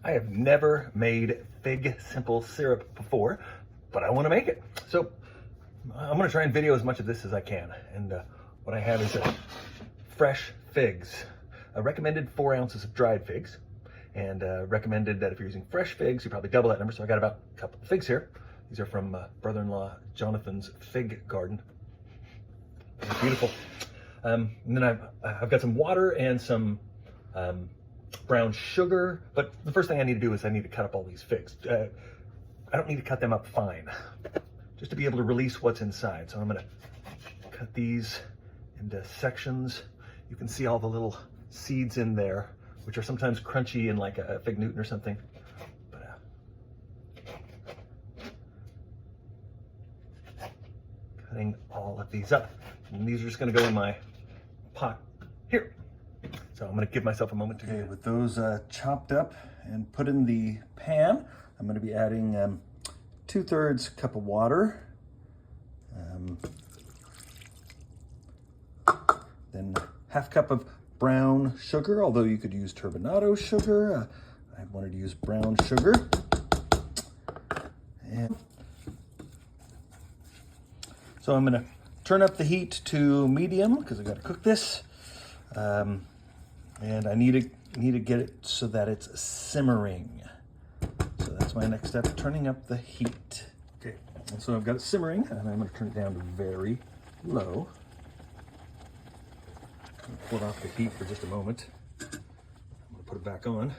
I have never made fig simple syrup before, but I want to make it. So I'm going to try and video as much of this as I can. And what I have is fresh figs. Recommended 4 ounces of dried figs. And recommended that if you're using fresh figs, you probably double that number. So I got about a couple of figs here. These are from brother-in-law Jonathan's fig garden. They're beautiful. And then I've got some water and some brown sugar. But the first thing I need to do is I need to cut up all these figs. I don't need to cut them up fine, just to be able to release what's inside. So I'm gonna cut these into sections. You can see all the little seeds in there, which are sometimes crunchy in like a fig Newton or something. But cutting all of these up. And these are just gonna go in my pot here. So I'm gonna give myself a moment to do. With those chopped up and put in the pan, I'm gonna be adding 2/3 cup of water. Then 1/2 cup of brown sugar, although you could use turbinado sugar. I wanted to use brown sugar. And so I'm gonna turn up the heat to medium because I gotta cook this. And I need to get it so that it's simmering. So that's my next step, turning up the heat. Okay, and so I've got it simmering, and I'm gonna turn it down to very low. Pull it off the heat for just a moment. I'm gonna put it back on,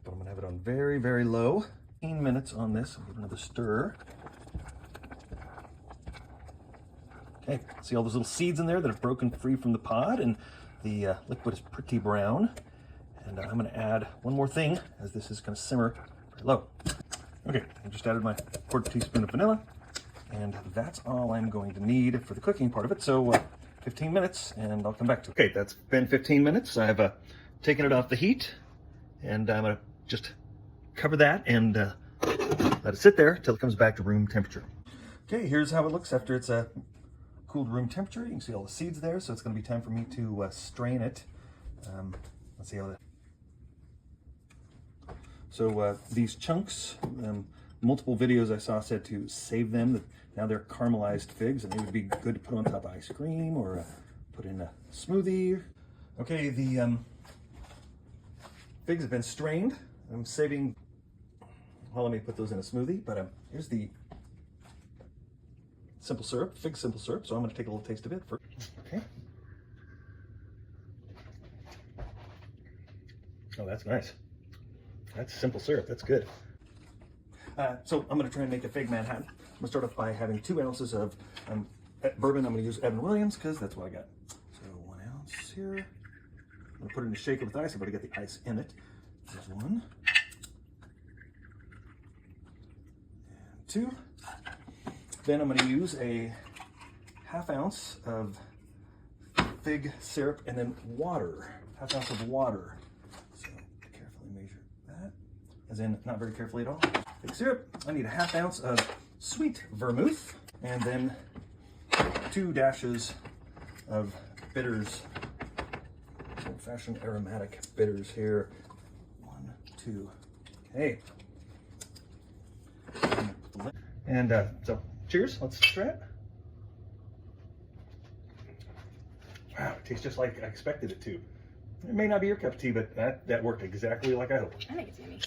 but I'm gonna have it on very, very low. 15 minutes on this. I'll give it another stir. Okay, see all those little seeds in there that have broken free from the pod, and the liquid is pretty brown. And I'm gonna add one more thing, as this is gonna simmer very low. Okay, I just added my 1/4 teaspoon of vanilla, and that's all I'm going to need for the cooking part of it. So 15 minutes, and I'll come back to it. Okay, that's been 15 minutes. I've taken it off the heat, and I'm gonna just cover that and let it sit there till it comes back to room temperature. Okay, here's how it looks after it's cooled room temperature. You can see all the seeds there, so it's gonna be time for me to strain it. Let's see how that. So these chunks, multiple videos I saw said to save them. Now they're caramelized figs, and they would be good to put on top of ice cream or put in a smoothie. Okay, the figs have been strained. I'm saving, well, let me put those in a smoothie, but here's the simple syrup, fig simple syrup. So I'm gonna take a little taste of it first. Okay. Oh, that's nice. That's simple syrup, that's good. So I'm gonna try and make a fig Manhattan. I'm gonna start off by having 2 ounces of bourbon. I'm gonna use Evan Williams because that's what I got. So 1 ounce here. I'm gonna put it in a shaker with ice. I better get the ice in it. There's 1. And 2. Then I'm gonna use a 1/2 ounce of fig syrup and then water. 1/2 ounce of water. So carefully measure that. As in, not very carefully at all. Fig syrup. I need a 1/2 ounce of sweet vermouth, and then 2 dashes of bitters, old-fashioned aromatic bitters here. 1, 2. Okay. And so, cheers. Let's try it. Wow, it tastes just like I expected it to. It may not be your cup of tea, but that worked exactly like I hoped. I think it's yummy.